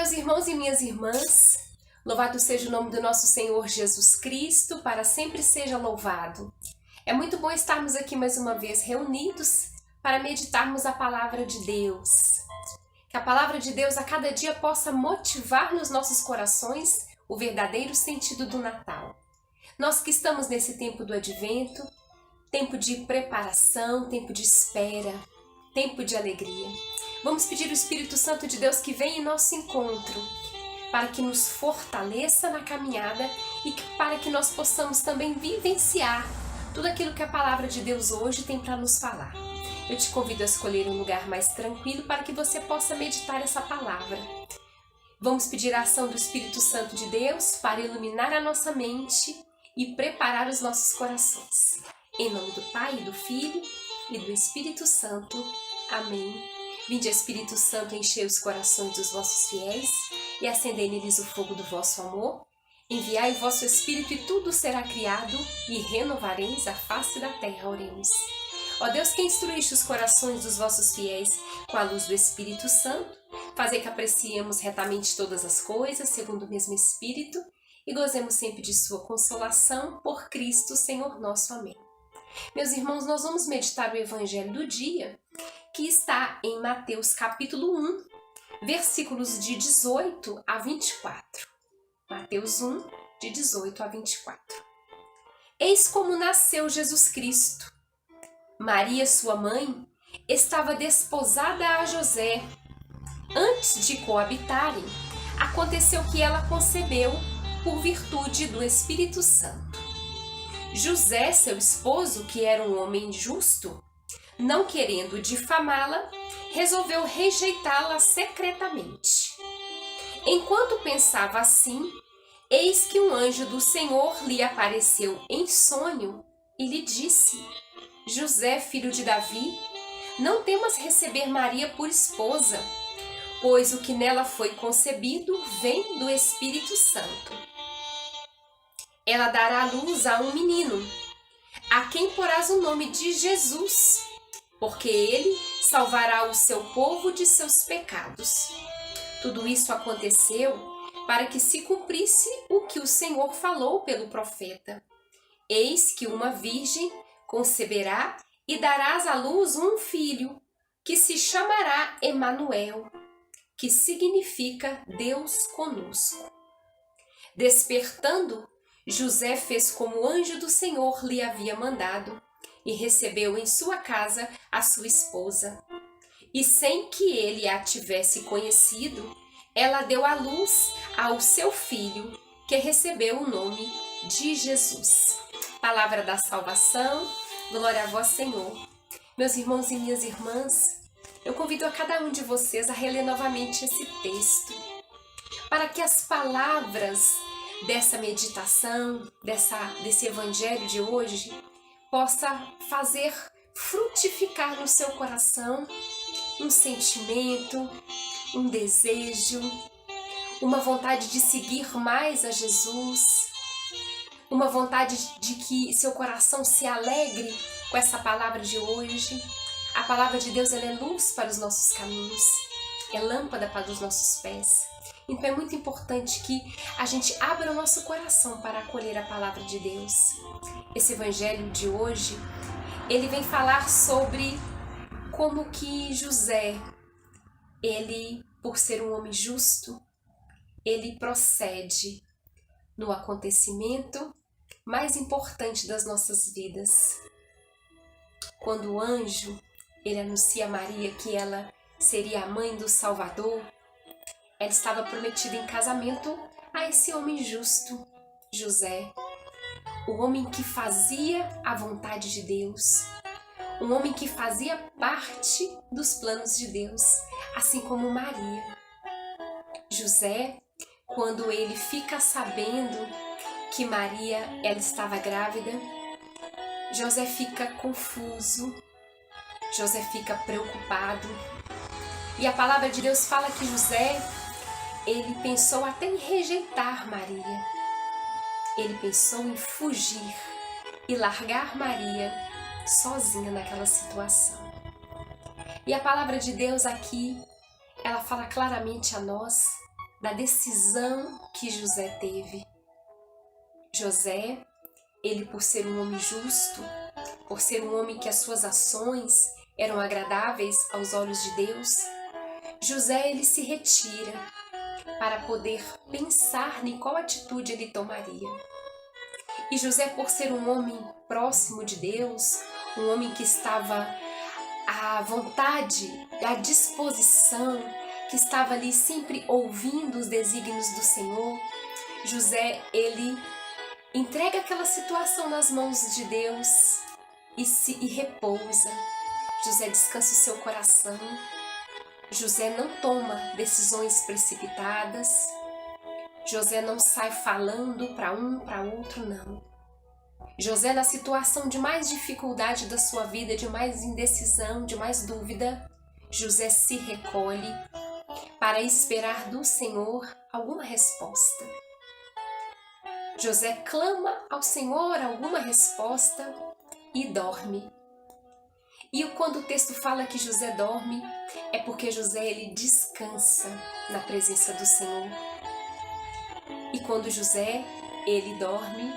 meus irmãos e minhas irmãs, louvado seja o nome do nosso Senhor Jesus Cristo, para sempre seja louvado. É muito bom estarmos aqui mais uma vez reunidos para meditarmos a palavra de Deus. Que a palavra de Deus a cada dia possa motivar nos nossos corações o verdadeiro sentido do Natal. Nós que estamos nesse tempo do Advento, tempo de preparação, tempo de espera, tempo de alegria. Vamos pedir ao Espírito Santo de Deus que venha em nosso encontro, para que nos fortaleça na caminhada e para que nós possamos também vivenciar tudo aquilo que a palavra de Deus hoje tem para nos falar. Eu te convido a escolher um lugar mais tranquilo para que você possa meditar essa palavra. Vamos pedir a ação do Espírito Santo de Deus para iluminar a nossa mente e preparar os nossos corações. Em nome do Pai, do Filho e do Espírito Santo. Amém. Vinde, Espírito Santo, enchei os corações dos vossos fiéis e acendei neles o fogo do vosso amor. Enviai o vosso Espírito e tudo será criado e renovareis a face da terra. Oremos. Ó Deus, que instruíste os corações dos vossos fiéis com a luz do Espírito Santo, fazei que apreciemos retamente todas as coisas, segundo o mesmo Espírito, e gozemos sempre de sua consolação, por Cristo, Senhor nosso. Amém. Meus irmãos, nós vamos meditar o Evangelho do dia, que está em Mateus capítulo 1, versículos de 18 a 24. Mateus 1, de 18 a 24. Eis como nasceu Jesus Cristo. Maria, sua mãe, estava desposada a José. Antes de coabitarem, aconteceu que ela concebeu por virtude do Espírito Santo. José, seu esposo, que era um homem justo, não querendo difamá-la, resolveu rejeitá-la secretamente. Enquanto pensava assim, eis que um anjo do Senhor lhe apareceu em sonho e lhe disse: José, filho de Davi, não temas receber Maria por esposa, pois o que nela foi concebido vem do Espírito Santo. Ela dará luz a um menino, a quem porás o nome de Jesus, porque ele salvará o seu povo de seus pecados. Tudo isso aconteceu para que se cumprisse o que o Senhor falou pelo profeta. Eis que uma virgem conceberá e darás à luz um filho, que se chamará Emanuel, que significa Deus conosco. Despertando, José fez como o anjo do Senhor lhe havia mandado e recebeu em sua casa a sua esposa. E sem que ele a tivesse conhecido, ela deu à luz ao seu filho, que recebeu o nome de Jesus. Palavra da salvação, glória a vós, Senhor. Meus irmãos e minhas irmãs, eu convido a cada um de vocês a reler novamente esse texto, para que as palavras dessa meditação, desse evangelho de hoje, possa fazer frutificar no seu coração um sentimento, um desejo, uma vontade de seguir mais a Jesus, uma vontade de que seu coração se alegre com essa palavra de hoje. A palavra de Deus, ela é luz para os nossos caminhos, é lâmpada para os nossos pés. Então é muito importante que a gente abra o nosso coração para acolher a palavra de Deus. Esse evangelho de hoje, ele vem falar sobre como que José, ele, por ser um homem justo, ele procede no acontecimento mais importante das nossas vidas. Quando o anjo, ele anuncia a Maria que ela seria a mãe do Salvador, ela estava prometida em casamento a esse homem justo, José, o homem que fazia a vontade de Deus, um homem que fazia parte dos planos de Deus, assim como Maria. José, quando ele fica sabendo que Maria ela estava grávida, José fica confuso, José fica preocupado. E a palavra de Deus fala que José, ele pensou até em rejeitar Maria. Ele pensou em fugir e largar Maria sozinha naquela situação. E a palavra de Deus aqui, ela fala claramente a nós da decisão que José teve. José, ele por ser um homem justo, por ser um homem que as suas ações eram agradáveis aos olhos de Deus, José ele se retira para poder pensar em qual atitude ele tomaria. E José, por ser um homem próximo de Deus, um homem que estava à vontade, à disposição, que estava ali sempre ouvindo os desígnios do Senhor, José, ele entrega aquela situação nas mãos de Deus e repousa. José descansa o seu coração. José não toma decisões precipitadas. José não sai falando para um, para outro, não. José, na situação de mais dificuldade da sua vida, de mais indecisão, de mais dúvida, José se recolhe para esperar do Senhor alguma resposta. José clama ao Senhor alguma resposta e dorme. E quando o texto fala que José dorme, é porque José ele descansa na presença do Senhor. E quando José ele dorme,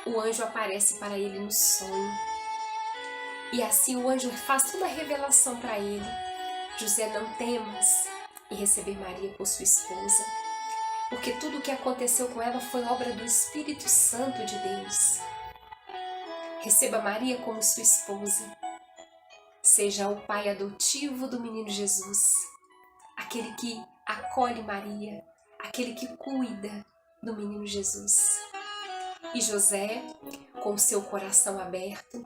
o anjo aparece para ele no sonho. E assim o anjo faz toda a revelação para ele. José, não temas em receber Maria por sua esposa, porque tudo o que aconteceu com ela foi obra do Espírito Santo de Deus. Receba Maria como sua esposa. Seja o pai adotivo do menino Jesus, aquele que acolhe Maria, aquele que cuida do menino Jesus. E José, com seu coração aberto,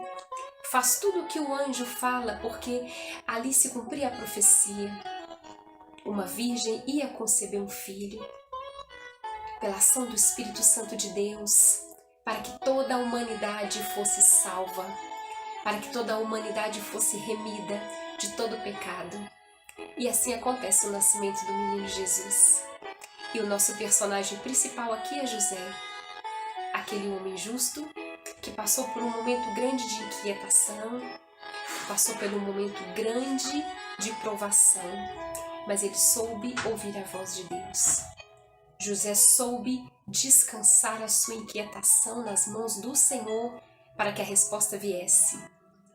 faz tudo o que o anjo fala, porque ali se cumpria a profecia. Uma virgem ia conceber um filho, pela ação do Espírito Santo de Deus, para que toda a humanidade fosse salva, para que toda a humanidade fosse remida de todo o pecado. E assim acontece o nascimento do menino Jesus. E o nosso personagem principal aqui é José, aquele homem justo que passou por um momento grande de inquietação, passou por um momento grande de provação, mas ele soube ouvir a voz de Deus. José soube descansar a sua inquietação nas mãos do Senhor para que a resposta viesse.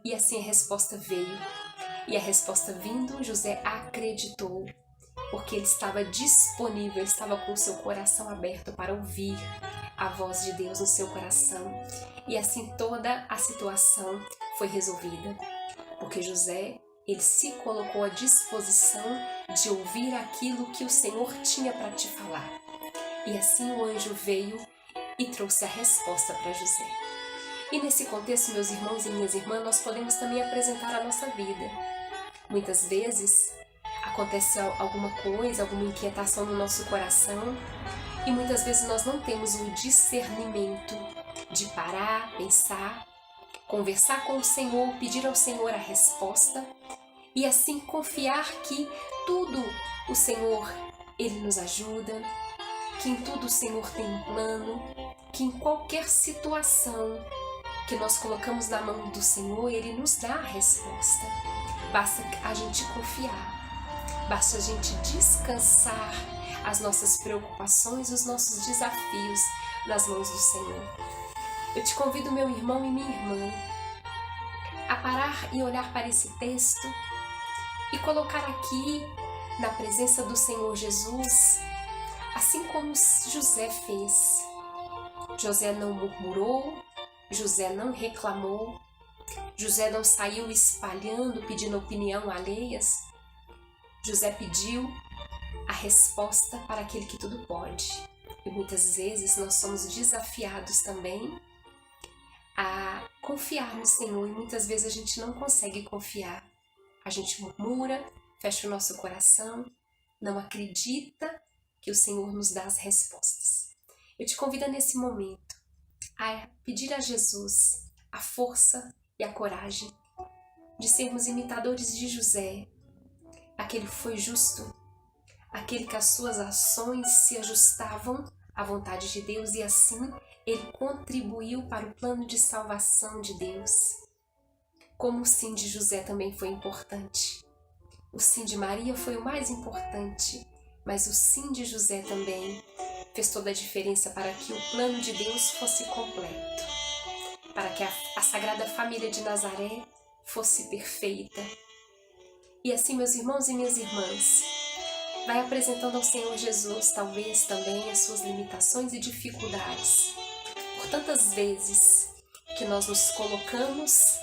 E assim a resposta veio. E a resposta vindo, José acreditou, porque ele estava disponível, ele estava com o seu coração aberto para ouvir a voz de Deus no seu coração. E assim toda a situação foi resolvida, porque José, ele se colocou à disposição de ouvir aquilo que o Senhor tinha para te falar. E assim o anjo veio e trouxe a resposta para José. E nesse contexto, meus irmãos e minhas irmãs, nós podemos também apresentar a nossa vida. Muitas vezes acontece alguma coisa, alguma inquietação no nosso coração, e muitas vezes nós não temos o discernimento de parar, pensar, conversar com o Senhor, pedir ao Senhor a resposta e assim confiar que tudo o Senhor, Ele nos ajuda, que em tudo o Senhor tem um plano, que em qualquer situação que nós colocamos na mão do Senhor, Ele nos dá a resposta. Basta a gente confiar, basta a gente descansar as nossas preocupações, os nossos desafios nas mãos do Senhor. Eu te convido, meu irmão e minha irmã, a parar e olhar para esse texto e colocar aqui na presença do Senhor Jesus, assim como José fez. José não murmurou, José não reclamou, José não saiu espalhando, pedindo opinião alheias. José pediu a resposta para aquele que tudo pode. E muitas vezes nós somos desafiados também a confiar no Senhor, e muitas vezes a gente não consegue confiar. A gente murmura, fecha o nosso coração, não acredita que o Senhor nos dá as respostas. Eu te convido nesse momento a pedir a Jesus a força e a coragem de sermos imitadores de José, aquele que foi justo, aquele que as suas ações se ajustavam à vontade de Deus e assim ele contribuiu para o plano de salvação de Deus. Como o sim de José também foi importante. O sim de Maria foi o mais importante, mas o sim de José também fez toda a diferença para que o plano de Deus fosse completo, para que a Sagrada Família de Nazaré fosse perfeita. E assim, meus irmãos e minhas irmãs, vai apresentando ao Senhor Jesus, talvez também, as suas limitações e dificuldades. Por tantas vezes que nós nos colocamos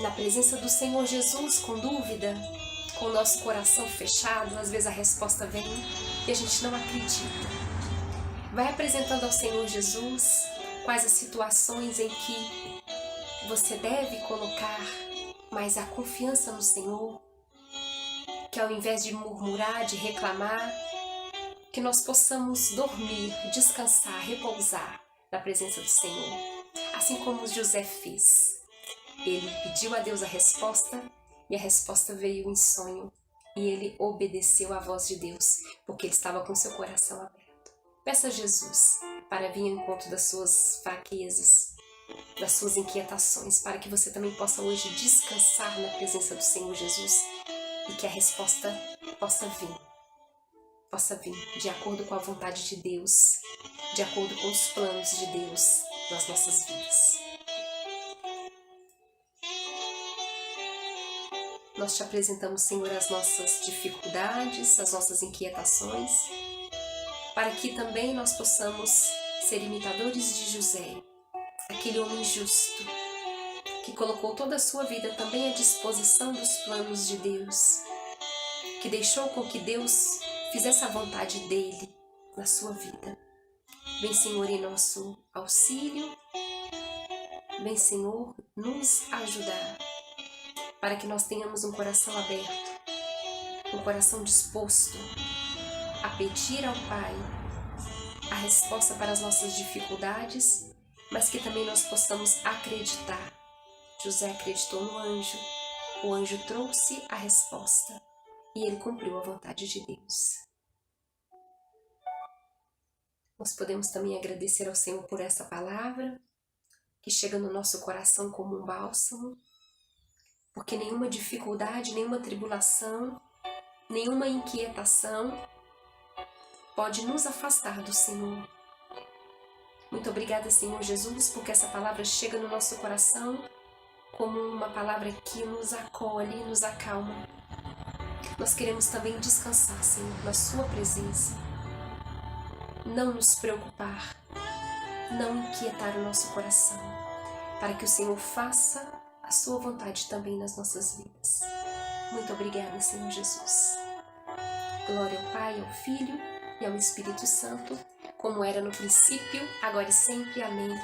na presença do Senhor Jesus com dúvida, com o nosso coração fechado, às vezes a resposta vem e a gente não acredita. Vai apresentando ao Senhor Jesus quais as situações em que você deve colocar mais a confiança no Senhor, que ao invés de murmurar, de reclamar, que nós possamos dormir, descansar, repousar na presença do Senhor, assim como José fez. Ele pediu a Deus a resposta e a resposta veio em sonho e ele obedeceu à voz de Deus, porque ele estava com seu coração aberto. Peça a Jesus para vir ao encontro das suas fraquezas, das suas inquietações, para que você também possa hoje descansar na presença do Senhor Jesus e que a resposta possa vir de acordo com a vontade de Deus, de acordo com os planos de Deus nas nossas vidas. Nós te apresentamos, Senhor, as nossas dificuldades, as nossas inquietações, para que também nós possamos ser imitadores de José, aquele homem justo, que colocou toda a sua vida também à disposição dos planos de Deus, que deixou com que Deus fizesse a vontade dele na sua vida. Vem, Senhor, em nosso auxílio, vem, Senhor, nos ajudar, para que nós tenhamos um coração aberto, um coração disposto a pedir ao Pai a resposta para as nossas dificuldades, mas que também nós possamos acreditar. José acreditou no anjo, o anjo trouxe a resposta e ele cumpriu a vontade de Deus. Nós podemos também agradecer ao Senhor por essa palavra, que chega no nosso coração como um bálsamo, porque nenhuma dificuldade, nenhuma tribulação, nenhuma inquietação pode nos afastar do Senhor. Muito obrigada, Senhor Jesus, porque essa palavra chega no nosso coração como uma palavra que nos acolhe e nos acalma. Nós queremos também descansar, Senhor, na sua presença. Não nos preocupar, não inquietar o nosso coração, para que o Senhor faça a sua vontade também nas nossas vidas. Muito obrigada, Senhor Jesus. Glória ao Pai, ao Filho e ao Espírito Santo, como era no princípio, agora e sempre. Amém.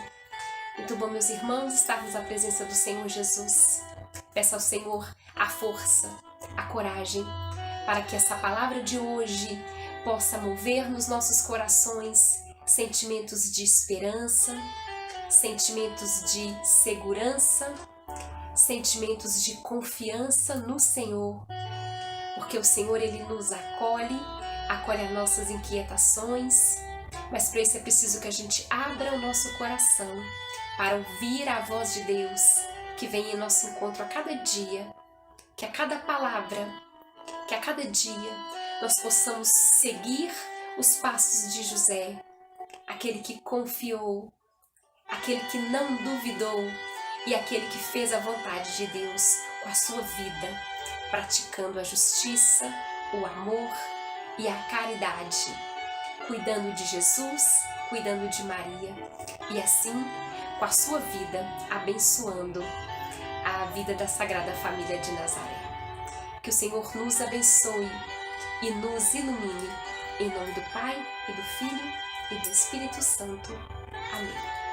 Muito bom, meus irmãos, estarmos na presença do Senhor Jesus. Peça ao Senhor a força, a coragem, para que essa palavra de hoje possa mover nos nossos corações sentimentos de esperança, sentimentos de segurança, sentimentos de confiança no Senhor, porque o Senhor, Ele nos acolhe as nossas inquietações, mas para isso é preciso que a gente abra o nosso coração para ouvir a voz de Deus que vem em nosso encontro a cada dia, que a cada palavra, que a cada dia nós possamos seguir os passos de José, aquele que confiou, aquele que não duvidou e aquele que fez a vontade de Deus com a sua vida, praticando a justiça, o amor e a caridade, cuidando de Jesus, cuidando de Maria e assim, com a sua vida, abençoando a vida da Sagrada Família de Nazaré. Que o Senhor nos abençoe e nos ilumine, em nome do Pai, e do Filho, e do Espírito Santo. Amém.